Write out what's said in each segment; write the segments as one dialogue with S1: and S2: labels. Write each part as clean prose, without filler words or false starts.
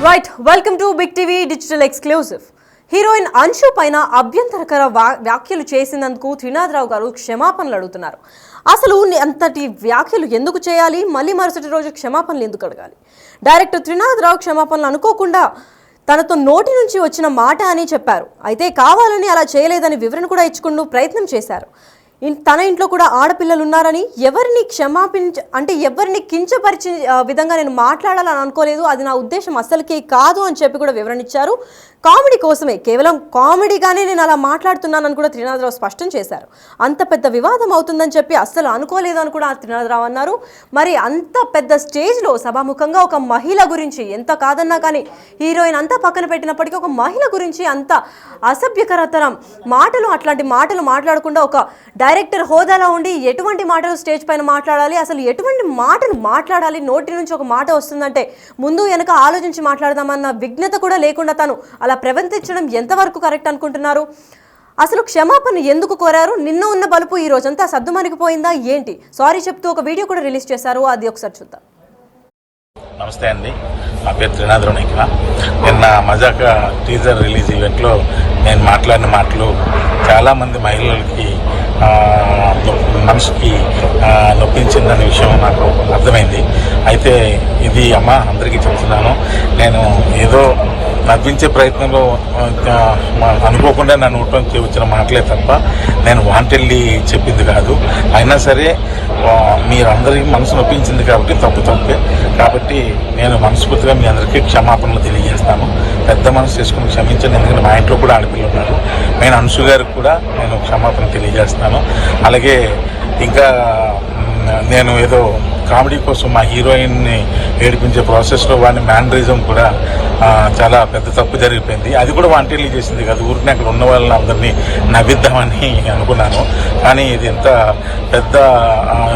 S1: Right, welcome to big TV digital exclusive. Heroine Anshu పైన అభ్యంతరకర వ్యాఖ్యలు చేసినందుకు త్రినాథరావు గారు క్షమాపణలు అడుగుతున్నారు. అసలు అంతటి వ్యాఖ్యలు ఎందుకు చేయాలి, మళ్ళీ మరుసటి రోజు క్షమాపణలు ఎందుకు అడగాలి? డైరెక్టర్ త్రినాథరావు క్షమాపణలు అనుకోకుండా తనతో నోటి నుంచి వచ్చిన మాట అని చెప్పారు. అయితే కావాలని అలా చేయలేదని వివరణ కూడా ఇచ్చుకుంటూ ప్రయత్నం చేశారు. తన ఇంట్లో కూడా ఆడపిల్లలు ఉన్నారని, ఎవరిని ఎవరిని కించపరిచే విధంగా నేను మాట్లాడాలని అనుకోలేదు, అది నా ఉద్దేశం అస్సలకే కాదు అని చెప్పి కూడా వివరణ ఇచ్చారు. కామెడీ కోసమే, కేవలం కామెడీగానే నేను అలా మాట్లాడుతున్నానని కూడా త్రినాథరావు స్పష్టం చేశారు. అంత పెద్ద వివాదం అవుతుందని చెప్పి అస్సలు అనుకోలేదు అని కూడా త్రినాథరావు అన్నారు. మరి అంత పెద్ద స్టేజ్లో సభాముఖంగా ఒక మహిళ గురించి, ఎంత కాదన్నా కానీ హీరోయిన్ అంతా పక్కన పెట్టినప్పటికీ ఒక మహిళ గురించి అంత అసభ్యకరతరం మాటలు, అట్లాంటి మాటలు మాట్లాడకుండా ఒక డైరెక్టర్ హోదాలో ఉండి ఎటువంటి మాటలు స్టేజ్ పైన మాట్లాడాలి, అసలు ఎటువంటి మాటలు మాట్లాడాలి, నోటి నుంచి ఒక మాట వస్తుందంటే ముందు వెనక ఆలోచించి మాట్లాడదామన్న విఘ్నత కూడా లేకుండా తను అలా ప్రవర్తించడం ఎంతవరకు కరెక్ట్ అనుకుంటున్నారు? అసలు క్షమాపణ ఎందుకు కోరారు? నిన్న ఉన్న బలుపు ఈ రోజంతా సద్దుమణిగిపోయిందా ఏంటి? సారీ చెప్తూ ఒక వీడియో కూడా రిలీజ్ చేశారు, అది ఒకసారి చూద్దాం.
S2: నమస్తే అండి, నా పేరు త్రినాథరావు. నిన్న మజాకా టీజర్ రిలీజ్ ఈవెంట్లో నేను మాట్లాడిన మాటలు చాలామంది మహిళలకి మనసుకి నొప్పించిందనే విషయం నాకు అర్థమైంది. అయితే ఇది అందరికీ చెప్తున్నాను, నేను ఏదో నవ్వించే ప్రయత్నంలో అనుకోకుండా నా నోట్లోంచి వచ్చిన మాటలే తప్ప నేను వాంటెళ్ళి చెప్పింది కాదు. అయినా సరే మీరందరికీ మనసు నొప్పించింది కాబట్టి తప్పే. కాబట్టి నేను మనస్ఫూర్తిగా మీ అందరికీ క్షమాపణలు తెలియజేస్తాను. పెద్ద మనసు చేసుకుని క్షమించండి, ఎందుకంటే మా ఇంట్లో కూడా ఆడపిల్లలు ఉన్నారు. నేను అంశు గారికి కూడా నేను క్షమాపణ తెలియజేస్తాను. అలాగే ఇంకా నేను ఏదో కామెడీ కోసం మా హీరోయిన్ని ఏడిపించే ప్రాసెస్లో వాడిని మ్యానరిజం కూడా చాలా పెద్ద తప్పు జరిగిపోయింది. అది కూడా వాంటెళ్ళి చేసింది కాదు, ఊరికి అక్కడ ఉన్న వాళ్ళని అందరినీ నవ్విద్దామని అనుకున్నాను. కానీ ఇది ఎంత పెద్ద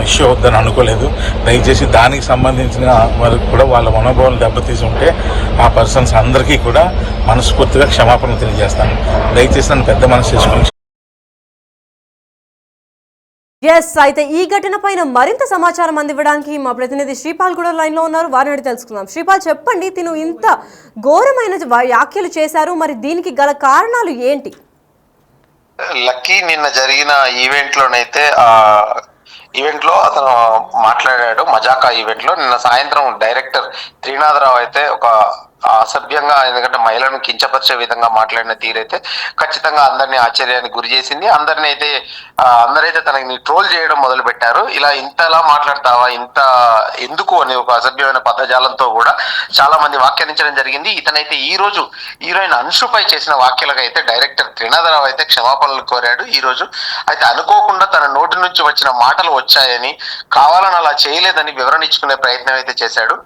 S2: ఇష్యూ అవుద్దని అనుకోలేదు. దయచేసి దానికి సంబంధించిన వరకు కూడా వాళ్ళ మనోభావాలు దెబ్బతీసి ఉంటే ఆ పర్సన్స్ అందరికీ కూడా మనస్ఫూర్తిగా క్షమాపణ తెలియజేస్తాను. దయచేసి నన్ను పెద్ద మనసు చేసుకుని.
S1: ఎస్, అయితే ఈ ఘటన పైన మరింత సమాచారం అందివ్వడానికి మా ప్రతినిధి శ్రీపాల్ కూడా లైన్ లో ఉన్నారు, వారిని అడిగి తెలుసుకుందాం. శ్రీపాల్, చెప్పండి, తిను ఇంత ఘోరమైన వ్యాఖ్యలు చేశారు, మరి దీనికి గల కారణాలు ఏంటి?
S3: లక్కీ, నిన్న జరిగిన ఈవెంట్ లో అతను మాట్లాడాడు. మజాకా ఈవెంట్ లో నిన్న సాయంత్రం డైరెక్టర్ త్రినాథరావు అయితే ఒక అసభ్యంగా, ఎందుకంటే మహిళలను కించపరిచే విధంగా మాట్లాడిన తీరైతే ఖచ్చితంగా అందరినీ ఆశ్చర్యానికి గురి చేసింది. అందరైతే తనని ట్రోల్ చేయడం మొదలు పెట్టారు. ఇంతలా మాట్లాడతావా, ఇంత ఎందుకు అని ఒక అసభ్యమైన పదజాలంతో కూడా చాలా మంది వ్యాఖ్యానించడం జరిగింది. ఇతనైతే ఈ రోజు హీరోయిన్ అంశుపై చేసిన వ్యాఖ్యలకు అయితే డైరెక్టర్ త్రినాథరావు అయితే క్షమాపణలు కోరాడు. ఈ రోజు అయితే అనుకోకుండా తన నోటి నుంచి వచ్చిన మాటలు వచ్చాయని, కావాలని అలా చేయలేదని వివరణ ఇచ్చుకునే ప్రయత్నం అయితే చేశాడు.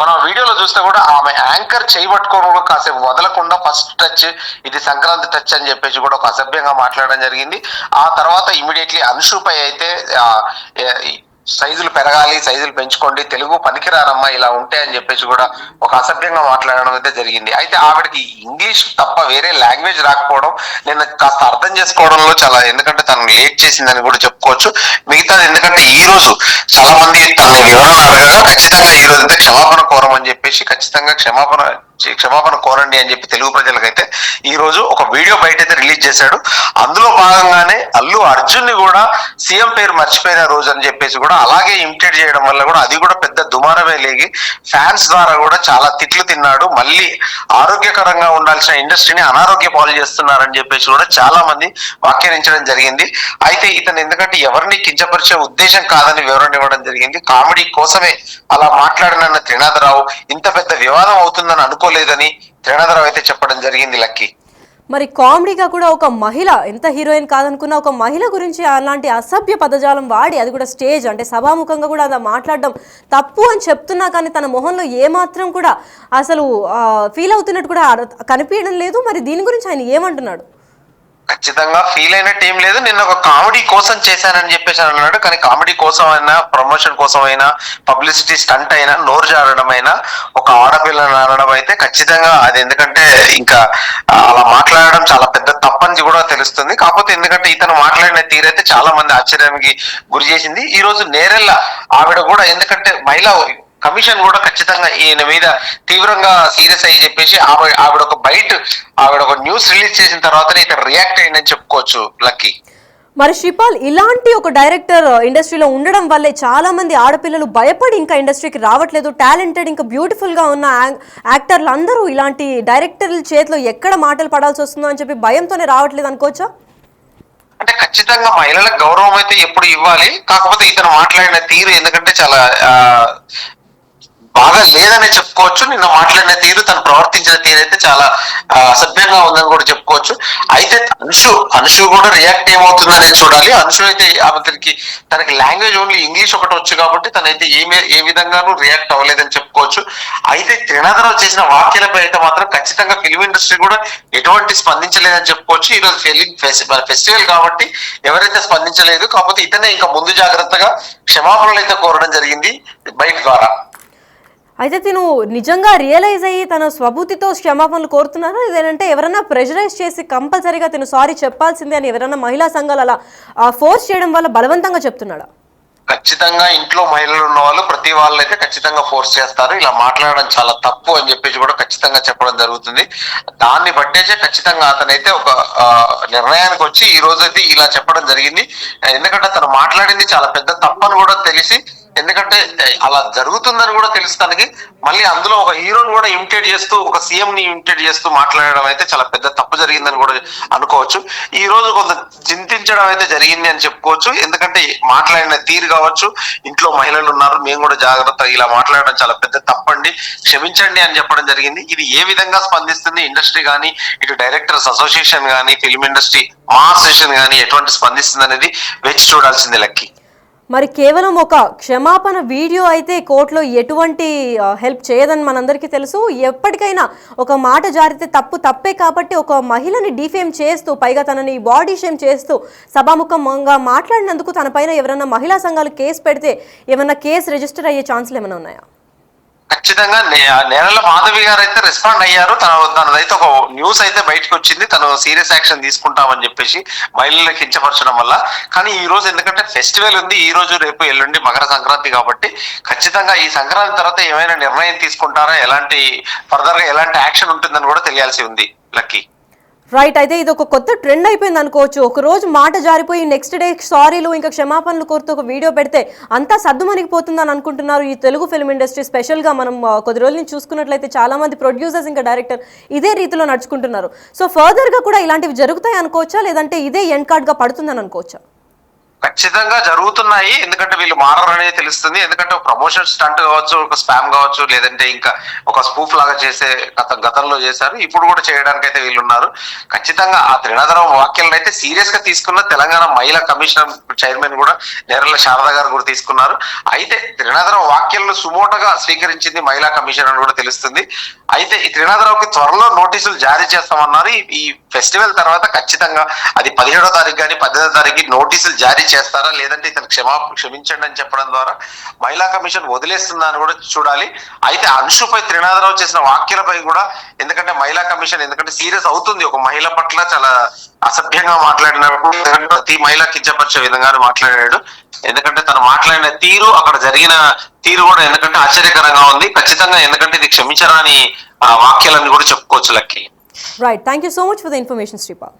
S3: మనం వీడియోలో చూస్తే కూడా ఆమె యాంకర్ చేయబట్టుకోవడం కూడా కాసేపు వదలకుండా ఫస్ట్ టచ్, ఇది సంక్రాంతి టచ్ అని చెప్పేసి కూడా ఒక అసభ్యంగా మాట్లాడడం జరిగింది. ఆ తర్వాత ఇమీడియట్లీ అంశుపై అయితే సైజులు పెరగాలి, సైజులు పెంచుకోండి, తెలుగు పనికిరారమ్మా ఇలా ఉంటే అని చెప్పేసి కూడా ఒక అసభ్యంగా మాట్లాడడం అయితే జరిగింది. అయితే ఆవిడకి ఇంగ్లీష్ తప్ప వేరే లాంగ్వేజ్ రాకపోవడం నిన్న కాస్త అర్థం చేసుకోవడంలో చాలా, ఎందుకంటే తను లేట్ చేసిందని కూడా చెప్పుకోవచ్చు. మిగతాది ఎందుకంటే ఈ రోజు చాలా మంది తన వివరణ అడగగా ఖచ్చితంగా ఈ రోజు అయితే క్షమాపణ కోరమని చెప్పేసి, ఖచ్చితంగా క్షమాపణ కోరండి అని చెప్పి తెలుగు ప్రజలకైతే ఈ రోజు ఒక వీడియో బయట అయితే రిలీజ్ చేశాడు. అందులో భాగంగానే అల్లు అర్జున్ ని కూడా సీఎం పేరు మర్చిపోయిన రోజు అని చెప్పేసి కూడా అలాగే ఇమిటేట్ చేయడం వల్ల కూడా అది కూడా పెద్ద దుమారమే లేగి ఫ్యాన్స్ ద్వారా కూడా చాలా తిట్లు తిన్నాడు. మళ్ళీ ఆరోగ్యకరంగా ఉండాల్సిన ఇండస్ట్రీని అనారోగ్య పాలు చేస్తున్నారని చెప్పేసి కూడా చాలా మంది వ్యాఖ్యానించడం జరిగింది. అయితే ఇతను ఎందుకంటే ఎవరిని కించపరిచే ఉద్దేశం కాదని వివరణ ఇవ్వడం జరిగింది. కామెడీ కోసమే అలా మాట్లాడిన త్రినాథరావు ఇంత పెద్ద వివాదం అవుతుందని అనుకోలేదని త్రినాథరావు అయితే చెప్పడం జరిగింది. లక్కీ,
S1: మరి కామెడీగా కూడా ఒక మహిళ, ఎంత హీరోయిన్ కాదనుకున్న ఒక మహిళ గురించి అలాంటి అసభ్య పదజాలం వాడి, అది కూడా స్టేజ్ అంటే సభాముఖంగా కూడా అలా మాట్లాడడం తప్పు అని చెప్తున్నా కానీ తన మొహంలో ఏమాత్రం కూడా అసలు ఫీల్ అవుతున్నట్టు కూడా కనిపించడం లేదు. మరి దీని గురించి ఆయన ఏమంటున్నాడు?
S3: ఖచ్చితంగా ఫీల్ అయినట్టు ఏం లేదు. నిన్న ఒక కామెడీ కోసం చేశానని చెప్పేసి అన్నాడు. కానీ కామెడీ కోసం అయినా, ప్రమోషన్ కోసం అయినా, పబ్లిసిటీ స్టంట్ అయినా, నోరు జారడం అయినా, ఒక ఆడపిల్లని అనడం అయితే ఖచ్చితంగా అది, ఎందుకంటే ఇంకా అలా మాట్లాడడం చాలా పెద్ద తప్పని కూడా తెలుస్తుంది. కాకపోతే ఎందుకంటే ఇతను మాట్లాడిన తీరైతే చాలా మంది ఆశ్చర్యానికి గురి చేసింది. ఈ రోజు నేరెళ్ళ ఆవిడ కూడా, ఎందుకంటే మహిళ కమిషన్ కూడా ఖచ్చితంగా ఈయన మీద తీవ్రంగా సీరియస్ అయ్యి చెప్పేసి ఆవిడ ఒక న్యూస్ రిలీజ్ చేసిన తర్వాతనే ఇతను రియాక్ట్ అయ్యిందని చెప్పుకోవచ్చు లక్కీ.
S1: మరి శ్రీపాల్, ఇలాంటి ఒక డైరెక్టర్ ఇండస్ట్రీలో ఉండడం వల్లే చాలా మంది ఆడపిల్లలు భయపడి ఇంకా ఇండస్ట్రీకి రావట్లేదు. టాలెంటెడ్ ఇంకా బ్యూటిఫుల్గా ఉన్న యాక్టర్లు అందరూ ఇలాంటి డైరెక్టర్ల చేతిలో ఎక్కడ మాటలు పడాల్సి వస్తుందో అని చెప్పి భయంతోనే రావట్లేదు అనుకోవచ్చా?
S3: అంటే ఖచ్చితంగా మహిళలకు గౌరవం అయితే ఎప్పుడు ఇవ్వాలి. కాకపోతే ఇతను మాట్లాడిన తీరు ఎందుకంటే చాలా బాగా లేదని చెప్పుకోవచ్చు. నిన్న మాట్లాడిన తీరు, తను ప్రవర్తించిన తీరు అయితే చాలా అసభ్యంగా ఉందని కూడా చెప్పుకోవచ్చు. అయితే అనుషు కూడా రియాక్ట్ ఏమవుతుందనే చూడాలి. అనుషు అయితే తనకి లాంగ్వేజ్ ఓన్లీ ఇంగ్లీష్ ఒకటి వచ్చు కాబట్టి తనైతే ఏ విధంగానూ రియాక్ట్ అవ్వలేదని చెప్పుకోవచ్చు. అయితే త్రినాథరావు చేసిన వ్యాఖ్యలపై అయితే మాత్రం ఖచ్చితంగా ఫిలిం ఇండస్ట్రీ కూడా ఎటువంటి స్పందించలేదని చెప్పుకోవచ్చు. ఈరోజు ఫెస్టివల్ కాబట్టి ఎవరైతే స్పందించలేదు, కాకపోతే ఇతనే ఇంకా ముందు జాగ్రత్తగా క్షమాపణలు అయితే కోరడం జరిగింది బయట ద్వారా.
S1: అయితే తిను నిజంగా రియలైజ్ అయ్యి తన స్వబుద్ధితో క్షమాపణలు కోరుతున్నారా, లేదంటే ఎవరైనా ప్రెషరైజ్ చేసి కంపల్సరీగా తిను సారీ చెప్పాల్సిందే అని ఎవరైనా మహిళా సంఘాలు అలా ఫోర్స్ చేయడం వల్ల బలవంతంగా చెప్తున్నాడా?
S3: ఖచ్చితంగా ఇంట్లో మహిళలు ఉన్న వాళ్ళు ప్రతి వాళ్ళు అయితే ఖచ్చితంగా ఫోర్స్ చేస్తారు. ఇలా మాట్లాడడం చాలా తప్పు అని చెప్పేసి కూడా ఖచ్చితంగా చెప్పడం జరుగుతుంది. దాన్ని బట్టేసే ఖచ్చితంగా అతనైతే ఒక నిర్ణయానికి వచ్చి ఈ రోజు అయితే ఇలా చెప్పడం జరిగింది. ఎందుకంటే తను మాట్లాడింది చాలా పెద్ద తప్పని కూడా తెలిసి, ఎందుకంటే అలా జరుగుతుందని కూడా తెలుసు తనకి. మళ్ళీ అందులో ఒక హీరోని కూడా ఇమిటేట్ చేస్తూ, ఒక సీఎం ని ఇమిటేట్ చేస్తూ మాట్లాడడం అయితే చాలా పెద్ద తప్పు జరిగిందని కూడా అనుకోవచ్చు. ఈ రోజు కొంత చింతించడం అయితే జరిగింది అని చెప్పుకోవచ్చు. ఎందుకంటే మాట్లాడిన తీరు కావచ్చు, ఇంట్లో మహిళలు ఉన్నారు, మేము కూడా జాగ్రత్త, ఇలా మాట్లాడడం చాలా పెద్ద తప్పండి, క్షమించండి అని చెప్పడం జరిగింది. ఇది ఏ విధంగా స్పందిస్తుంది ఇండస్ట్రీ కానీ, ఇటు డైరెక్టర్స్ అసోసియేషన్ కానీ, ఫిలిం ఇండస్ట్రీ మా అసోసియేషన్ కానీ ఎటువంటి స్పందిస్తుంది అనేది వేచి చూడాల్సిందే లక్కీ.
S1: మరి కేవలం ఒక క్షమాపణ వీడియో అయితే కోర్టులో ఎటువంటి హెల్ప్ చేయదని మనందరికీ తెలుసు. ఎప్పటికైనా ఒక మాట జారితే తప్పే కాబట్టి ఒక మహిళని డిఫేమ్ చేస్తూ, పైగా తనని బాడీ షేమ్ చేస్తూ సభాముఖంగా మాట్లాడినందుకు తన పైన ఎవరైనా మహిళా సంఘాలు కేసు పెడితే ఏమైనా కేసు రిజిస్టర్ అయ్యే ఛాన్సులు ఏమైనా ఉన్నాయా?
S3: ఖచ్చితంగా నేరల మాధవి గారు అయితే రెస్పాండ్ అయ్యారు. తనదైతే ఒక న్యూస్ అయితే బయటకు వచ్చింది, తను సీరియస్ యాక్షన్ తీసుకుంటామని చెప్పేసి మహిళలను కించపరచడం వల్ల. కానీ ఈ రోజు ఎందుకంటే ఫెస్టివల్ ఉంది, ఈ రోజు రేపు ఎల్లుండి మకర సంక్రాంతి కాబట్టి ఖచ్చితంగా ఈ సంక్రాంతి తర్వాత ఏమైనా నిర్ణయం తీసుకుంటారా, ఫర్దర్ గా ఎలాంటి యాక్షన్ ఉంటుందని కూడా తెలియాల్సి ఉంది లక్కీ.
S1: రైట్. అయితే ఇది ఒక కొత్త ట్రెండ్ అయిపోయింది అనుకోవచ్చు. ఒక రోజు మాట జారిపోయి నెక్స్ట్ డే సారీలు ఇంకా క్షమాపణలు కోరుతూ ఒక వీడియో పెడితే అంతా సద్దుమణిగిపోతుందని అనుకుంటున్నారు ఈ తెలుగు ఫిల్మ్ ఇండస్ట్రీ. స్పెషల్గా మనం కొద్ది రోజుల నుంచి చూసుకున్నట్లయితే చాలా మంది ప్రొడ్యూసర్స్ ఇంకా డైరెక్టర్ ఇదే రీతిలో నడుచుకుంటున్నారు. సో ఫర్దర్గా కూడా ఇలాంటివి జరుగుతాయి అనుకోవచ్చా, లేదంటే ఇదే ఎండ్ కార్డ్గా పడుతుందని అనుకోవచ్చా?
S3: ఖచ్చితంగా జరుగుతున్నాయి. ఎందుకంటే వీళ్ళు మారనేది తెలుస్తుంది. ఎందుకంటే ప్రమోషన్ స్టంట్ కావచ్చు, ఒక స్పామ్ కావచ్చు, లేదంటే ఇంకా ఒక స్పూఫ్ లాగా చేసే గతంలో చేశారు, ఇప్పుడు కూడా చేయడానికి అయితే వీళ్ళు ఉన్నారు. ఖచ్చితంగా ఆ త్రినాథరావు వ్యాఖ్యలను అయితే సీరియస్ గా తీసుకున్న తెలంగాణ మహిళా కమిషన్ చైర్మన్ కూడా నేరల శారద గారు కూడా తీసుకున్నారు. అయితే త్రినాథరావు వ్యాఖ్యలను సుమోటగా స్వీకరించింది మహిళా కమిషన్ అని కూడా తెలుస్తుంది. అయితే ఈ త్రినాథరావుకి త్వరలో నోటీసులు జారీ చేస్తామన్నారు. ఈ ఫెస్టివల్ తర్వాత ఖచ్చితంగా అది 17వ తారీఖు కానీ 18వ తారీఖు నోటీసులు జారీ చేస్తారా, లేదంటే ఇతను క్షమించండి అని చెప్పడం ద్వారా మహిళా కమిషన్ వదిలేస్తుందా అని కూడా చూడాలి. అయితే అనుషుపై త్రినాథరావు చేసిన వ్యాఖ్యలపై కూడా, ఎందుకంటే మహిళా కమిషన్ ఎందుకంటే సీరియస్ అవుతుంది, ఒక మహిళ పట్ల చాలా అసభ్యంగా మాట్లాడినప్పుడు ప్రతి మహిళ కించపరిచే విధంగానే మాట్లాడాడు. ఎందుకంటే తను మాట్లాడిన తీరు, అక్కడ జరిగిన తీరు కూడా ఎందుకంటే ఆశ్చర్యకరంగా ఉంది ఖచ్చితంగా. ఎందుకంటే ఇది క్షమించరాని వాక్యాలని కూడా చెప్పుకోవచ్చు Lucky.
S1: Right. Thank you so much for the information Sripal.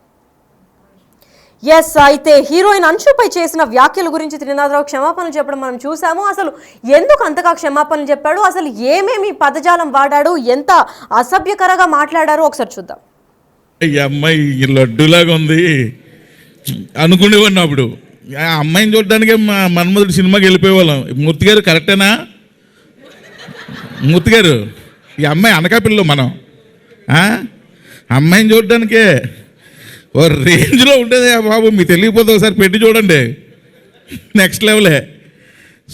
S1: Yes, అయితే హీరోయిన్ అంశుపై చేసిన వ్యాఖ్యల గురించి త్రినాథరావు క్షమాపణలు చెప్పడం మనం చూసాము. అసలు ఎందుకు అంతగా క్షమాపణలు చెప్పాడు, అసలు ఏమేమి పదజాలం వాడాడు, ఎంత అసభ్యకరంగా మాట్లాడారో ఒకసారి చూద్దాం.
S4: ఈ అమ్మాయి లడ్డులాగా ఉంది అనుకునేవాడిని. అప్పుడు ఆ అమ్మాయిని చూడడానికే మా మన్మధుడు సినిమాకి వెళ్ళిపోయేవాళ్ళం. మూర్తి గారు కరెక్టేనా? మూర్తి గారు, ఈ అమ్మాయి అనకాపిల్లో మనం అమ్మాయిని చూడడానికే ఓ రేంజ్లో ఉండేది బాబు. మీకు తెలియకపోతే ఒకసారి పెట్టి చూడండి, నెక్స్ట్ లెవెలే.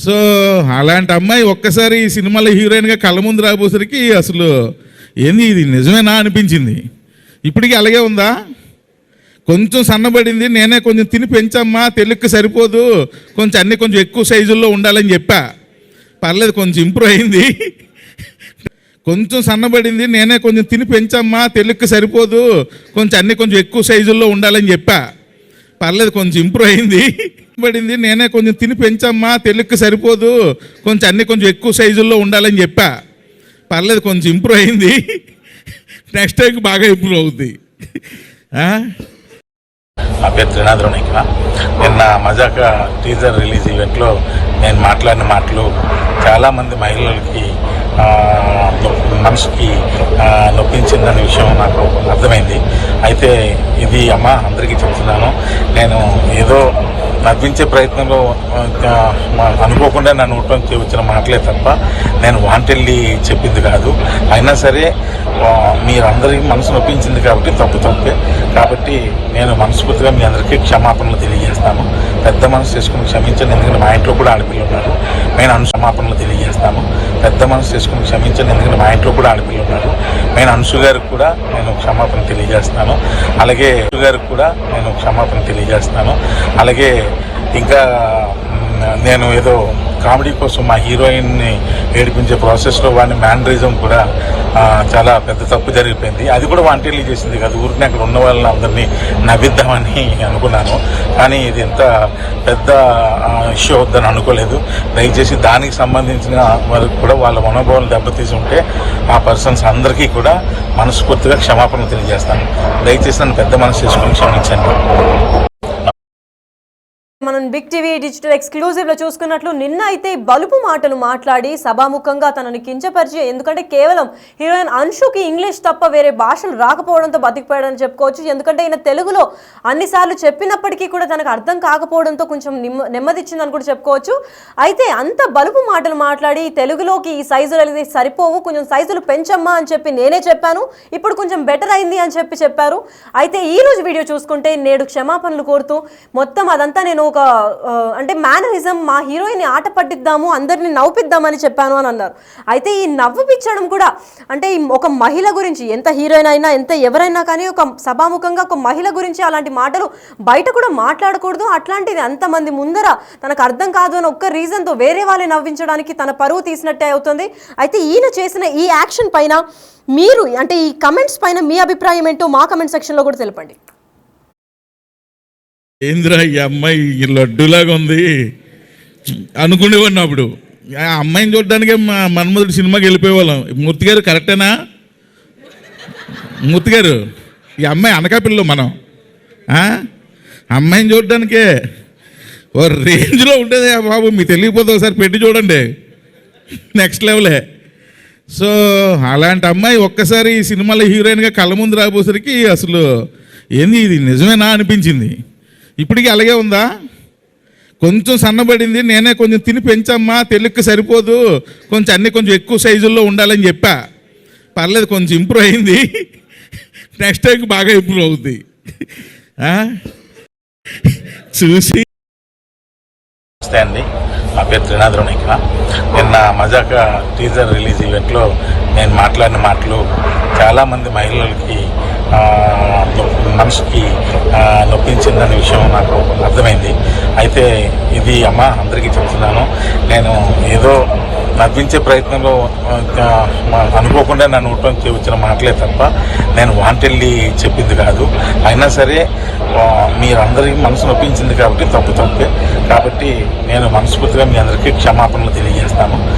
S4: సో అలాంటి అమ్మాయి ఒక్కసారి ఈ సినిమాలో హీరోయిన్గా కళ్ళ ముందు రాబోసరికి అసలు ఏంది ఇది నిజమేనా అనిపించింది. ఇప్పటికీ అలాగే ఉందా? కొంచెం సన్నబడింది, నేనే కొంచెం తిని పెంచమ్మా, తెలుగుకి సరిపోదు, కొంచెం అన్నీ కొంచెం ఎక్కువ సైజుల్లో ఉండాలని చెప్పా. పర్లేదు, కొంచెం ఇంప్రూవ్ అయింది. కొంచెం సన్నబడింది, నేనే కొంచెం తిని పెంచమ్మా, తెలుగుకి సరిపోదు, కొంచెం అన్నీ కొంచెం ఎక్కువ సైజుల్లో ఉండాలని చెప్పా. పర్లేదు కొంచెం ఇంప్రూవ్ అయింది పడింది. నేనే కొంచెం తిని పెంచమ్మా, తెలుగుకి సరిపోదు, కొంచెం అన్నీ కొంచెం ఎక్కువ సైజుల్లో ఉండాలని చెప్పా. పర్లేదు కొంచెం ఇంప్రూవ్ అయింది. నెక్స్ట్ టైంకి బాగా ఇంప్రూవ్ అవుద్ది.
S2: నా పేరు త్రినాథరావు ఇక్కడ. నిన్న మజాక టీజర్ రిలీజ్ ఈవెంట్లో నేను మాట్లాడిన మాటలు చాలామంది మహిళలకి మనసుకి నొప్పించిందనే విషయం నాకు అర్థమైంది. అయితే ఇది అమ్మ అందరికీ చెప్తున్నాను, నేను ఏదో నవ్వించే ప్రయత్నంలో అనుకోకుండా నా నోట్లోంచి వచ్చిన మాటలే తప్ప నేను వాంటెళ్ళి చెప్పింది కాదు. అయినా సరే మీరందరికీ మనసు నొప్పించింది కాబట్టి తప్పే. కాబట్టి నేను మనస్ఫూర్తిగా మీ అందరికీ క్షమాపణలు తెలియజేస్తాను. పెద్ద మనసు చేసుకుని క్షమించండి, ఎందుకంటే మా ఇంట్లో కూడా ఆడపిల్లలు ఉన్నారు. నేను క్షమాపణలు తెలియజేస్తాను. పెద్ద మనసు చేసుకుని క్షమించండి, ఎందుకంటే మా ఇంట్లో కూడా ఆడపిల్లలు ఉన్నారు. నేను అంశు గారికి కూడా నేను క్షమాపణ తెలియజేస్తాను. అలాగే ఇంకా నేను ఏదో కామెడీ కోసం మా హీరోయిన్ని ఏడిపించే ప్రాసెస్లో వాడిని మ్యానరిజం కూడా చాలా పెద్ద తప్పు జరిగిపోయింది. అది కూడా వాంటెళ్ళి చేసింది కాదు, ఊరికి అక్కడ ఉన్న వాళ్ళని అందరినీ నవ్విద్దామని అనుకున్నాను. కానీ ఇది ఎంత పెద్ద ఇష్యూ అవుద్దని అనుకోలేదు. దయచేసి దానికి సంబంధించిన వారికి కూడా వాళ్ళ మనోభావాలు దెబ్బతీసి ఉంటే ఆ పర్సన్స్ అందరికీ కూడా మనస్ఫూర్తిగా క్షమాపణ తెలియజేస్తాను. దయచేసి నన్ను పెద్ద మనసు చేసుకుని క్షమించండి.
S1: మనం బిగ్ టీవీ డిజిటల్ ఎక్స్క్లూజివ్ లో చూసుకున్నట్లు నిన్న అయితే బలుపు మాటలు మాట్లాడి సభాముఖంగా తనని కించపరిచి, ఎందుకంటే కేవలం హీరోయిన్ అంశుకి ఇంగ్లీష్ తప్ప వేరే భాషలు రాకపోవడంతో బతికిపోయాడని చెప్పుకోవచ్చు. ఎందుకంటే ఈయన తెలుగులో అన్నిసార్లు చెప్పినప్పటికీ కూడా తనకు అర్థం కాకపోవడంతో కొంచెం నెమ్మదిచ్చిందని కూడా చెప్పుకోవచ్చు. అయితే అంత బలుపు మాటలు మాట్లాడి తెలుగులోకి ఈ సైజులు అనేది సరిపోవు, కొంచెం సైజులు పెంచమ్మా అని చెప్పి నేనే చెప్పాను, ఇప్పుడు కొంచెం బెటర్ అయింది అని చెప్పారు. అయితే ఈ రోజు వీడియో చూసుకుంటే నేడు క్షమాపణలు కోరుతూ మొత్తం అదంతా నేను ఒక అంటే మేనరిజం, మా హీరోయిన్ ఆట పట్టిద్దాము, అందరిని నవ్విద్దామని చెప్పాను అని అన్నారు. అయితే ఈ నవ్విపించడం కూడా అంటే ఒక మహిళ గురించి, ఎంత హీరోయిన్ అయినా ఎంత ఎవరైనా కానీ ఒక సభాముఖంగా ఒక మహిళ గురించి అలాంటి మాటలు బయట కూడా మాట్లాడకూడదు. అట్లాంటిది అంతమంది ముందర తనకు అర్థం కాదు అని ఒక్క రీజన్తో వేరే వాళ్ళని నవ్వించడానికి తన పరువు తీసినట్టే అవుతుంది. అయితే ఈయన చేసిన ఈ యాక్షన్ పైన మీరు అంటే ఈ కమెంట్స్ పైన మీ అభిప్రాయం ఏంటో మా కమెంట్ సెక్షన్లో కూడా తెలపండి.
S4: ఏంద్రా ఈ అమ్మాయి లడ్డులాగా ఉంది అనుకునేవాడిని. అప్పుడు ఆ అమ్మాయిని చూడడానికే మన్మధుడు సినిమాకి వెళ్ళిపోయేవాళ్ళం. మూర్తి గారు కరెక్టేనా? మూర్తి గారు, ఈ అమ్మాయి అనకాపిల్లలో మనం అమ్మాయిని చూడడానికే ఓ రేంజ్లో ఉంటుంది బాబు. మీకు తెలియకపోతే ఒకసారి పెట్టి చూడండి, నెక్స్ట్ లెవెలే. సో అలాంటి అమ్మాయి ఒక్కసారి ఈ సినిమాలో హీరోయిన్గా కళ్ళ ముందు రాబోసరికి అసలు ఏంది ఇది నిజమేనా అనిపించింది. ఇప్పటికీ అలాగే ఉందా? కొంచెం సన్నబడింది, నేనే కొంచెం తిని పెంచమ్మా, తెలుగుకి సరిపోదు, కొంచెం అన్నీ కొంచెం ఎక్కువ సైజుల్లో ఉండాలని చెప్పా. పర్లేదు కొంచెం ఇంప్రూవ్ అయింది. నెక్స్ట్ టైంకి బాగా ఇంప్రూవ్ అవుద్ది. చూసి
S2: నమస్తే అండి, నా పేరు త్రినాథరావు ఇక్కడ. నిన్న మజాక టీజర్ రిలీజ్ ఈవెంట్లో నేను మాట్లాడిన మాటలు చాలామంది మహిళలకి మనసుకి నొప్పించిందనే విషయం నాకు అర్థమైంది. అయితే ఇది అమ్మ అందరికీ చెప్తున్నాను, నేను ఏదో నవ్వించే ప్రయత్నంలో అనుకోకుండా నా నోట్లోంచి వచ్చిన మాటలే తప్ప నేను వాంటెళ్ళి చెప్పింది కాదు. అయినా సరే మీరందరికీ మనసు నొప్పించింది కాబట్టి తప్పే. కాబట్టి నేను మనస్ఫూర్తిగా మీ అందరికీ క్షమాపణలు తెలియజేస్తాను.